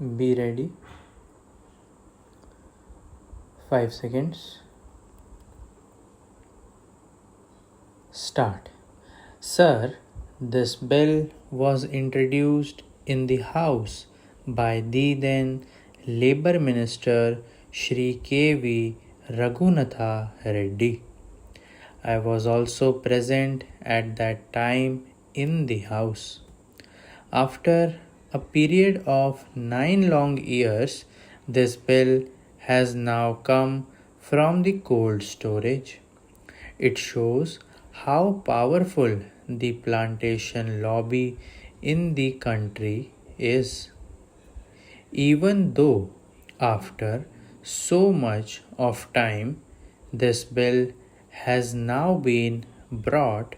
Be ready. 5 seconds. Start. Sir, this bill was introduced in the House by the then Labour Minister Shri K.V. Raghunatha Reddy. I was also present at that time in the House. After a period of 9 long years, this bill has now come from the cold storage. It shows how powerful the plantation lobby in the country is. Even though after so much of time this bill has now been brought,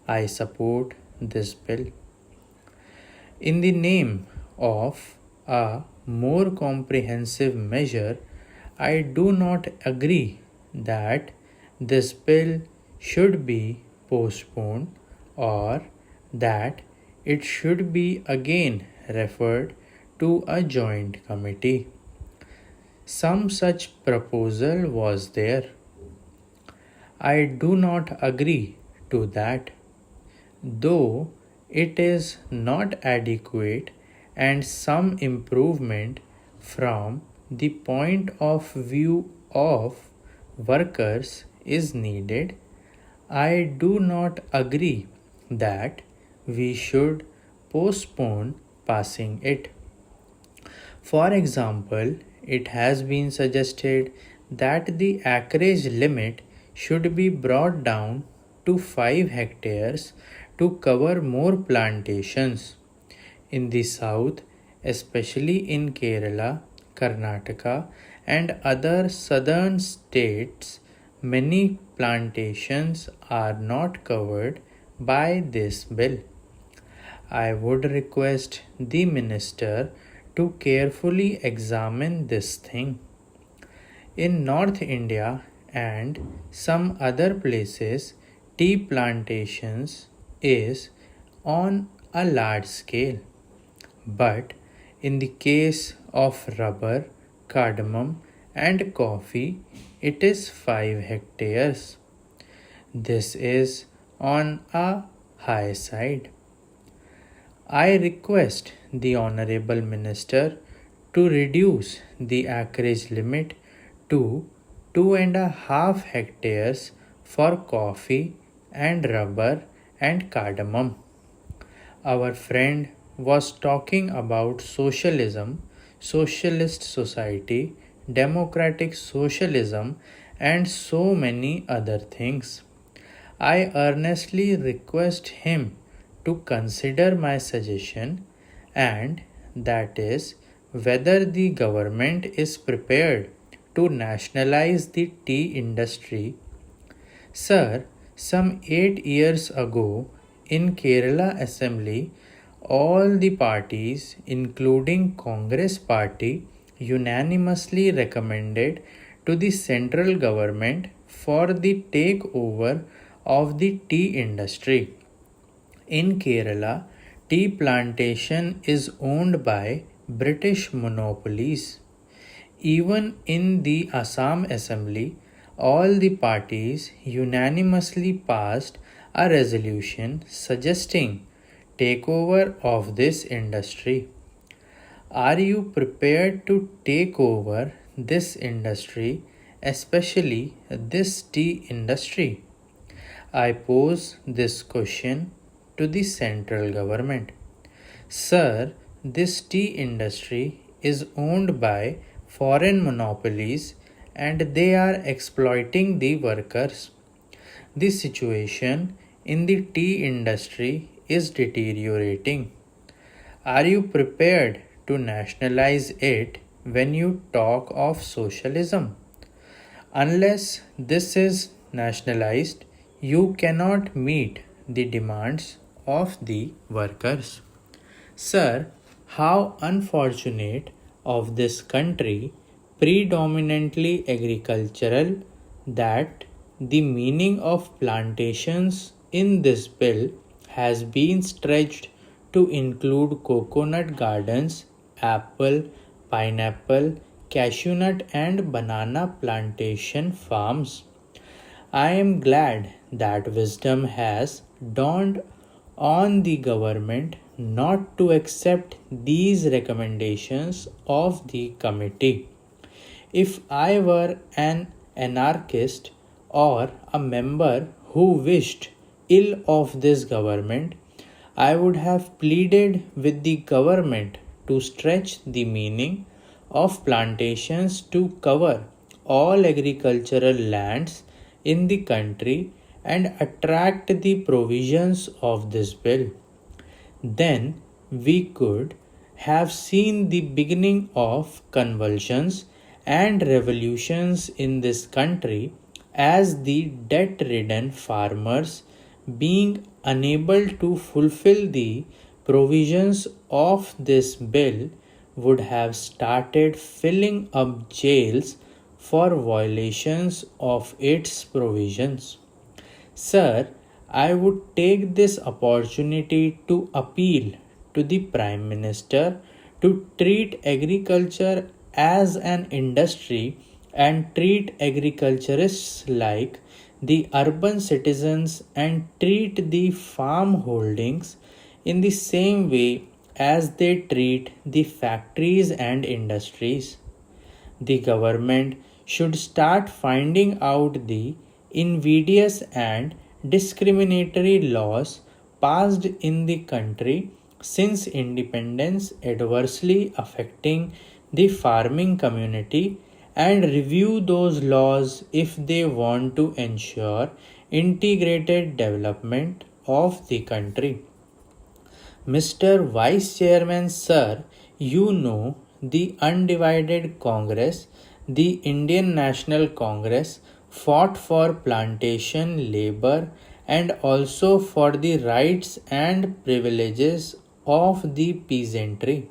I support this bill. In the name of a more comprehensive measure, I do not agree that this bill should be postponed or that it should be again referred to a joint committee. Some such proposal was there. I do not agree to that, though it is not adequate and some improvement from the point of view of workers is needed. I do not agree that we should postpone passing it. For example, it has been suggested that the acreage limit should be brought down to 5 hectares to cover more plantations. In the south, especially in Kerala, Karnataka, and other southern states, many plantations are not covered by this bill. I would request the minister to carefully examine this thing. In North India and some other places, tea plantations is on a large scale. But in the case of rubber, cardamom, and coffee, it is 5 hectares. This is on a high side. I request the Honorable Minister to reduce the acreage limit to 2.5 hectares for coffee and rubber and cardamom. Our friend was talking about socialism, socialist society, democratic socialism, and so many other things. I earnestly request him to consider my suggestion, and that is whether the government is prepared to nationalize the tea industry. Sir, some 8 years ago in Kerala Assembly, all the parties, including Congress Party, unanimously recommended to the central government for the takeover of the tea industry. In Kerala, tea plantation is owned by British monopolies. Even in the Assam Assembly, all the parties unanimously passed a resolution suggesting takeover of this industry. Are you prepared to take over this industry, especially this tea industry? I pose this question to the central government. Sir, this tea industry is owned by foreign monopolies and they are exploiting the workers. The situation in the tea industry is deteriorating. Are you prepared to nationalize it when you talk of socialism? Unless this is nationalized, you cannot meet the demands of the workers. Sir, how unfortunate of this country, predominantly agricultural, that the meaning of plantations in this bill has been stretched to include coconut gardens apple, pineapple, cashew nut, and banana plantation farms. I am glad that wisdom has dawned on the government not to accept these recommendations of the committee. If I were an anarchist or a member who wished ill of this government, I would have pleaded with the government to stretch the meaning of plantations to cover all agricultural lands in the country and attract the provisions of this bill. Then we could have seen the beginning of convulsions and revolutions in this country as the debt ridden farmers, being unable to fulfill the provisions of this bill, would have started filling up jails for violations of its provisions. Sir, I would take this opportunity to appeal to the Prime Minister to treat agriculture as an industry and treat agriculturists like the urban citizens and treat the farm holdings in the same way as they treat the factories and industries. The government should start finding out the invidious and discriminatory laws passed in the country since independence adversely affecting the farming community and review those laws if they want to ensure integrated development of the country. Mr. Vice Chairman, sir, you know the undivided Congress, the Indian National Congress, fought for plantation labor and also for the rights and privileges of the peasantry.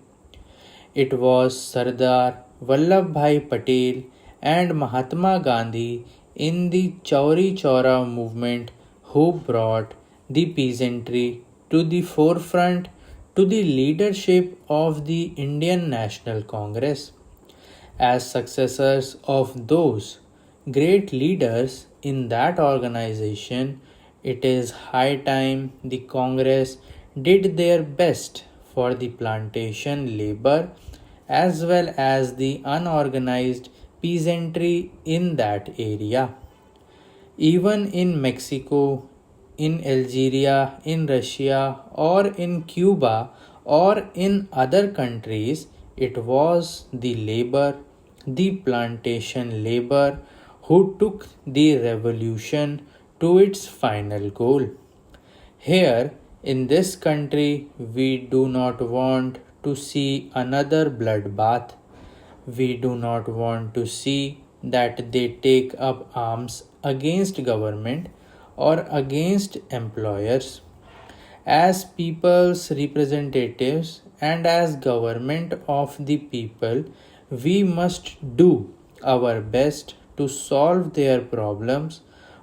It was Sardar Vallabhbhai Patel and Mahatma Gandhi in the Chauri Chaura movement who brought the peasantry to the forefront to the leadership of the Indian National Congress. As successors of those great leaders in that organization, it is high time the Congress did their best for the plantation labor as well as the unorganized peasantry in that area. Even in Mexico, in Algeria, in Russia, or in Cuba, or in other countries, it was the labor, the plantation labor, who took the revolution to its final goal. Here, in this country, we do not want to see another bloodbath. We do not want to see that they take up arms against government or against employers. As people's representatives and as government of the people, we must do our best to solve their problems,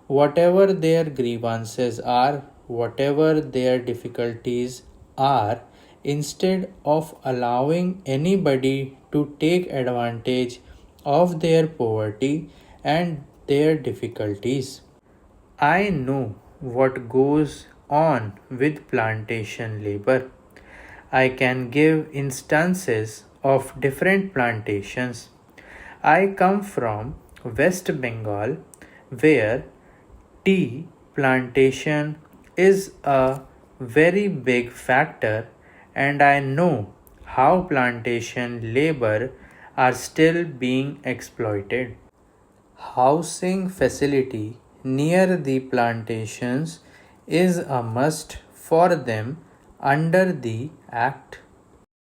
whatever their grievances are, whatever their difficulties are, instead of allowing anybody to take advantage of their poverty and their difficulties. I know what goes on with plantation labor. I can give instances of different plantations. I come from West Bengal where tea plantation is a very big factor, and I know how plantation labor are still being exploited. Housing facility near the plantations is a must for them under the Act.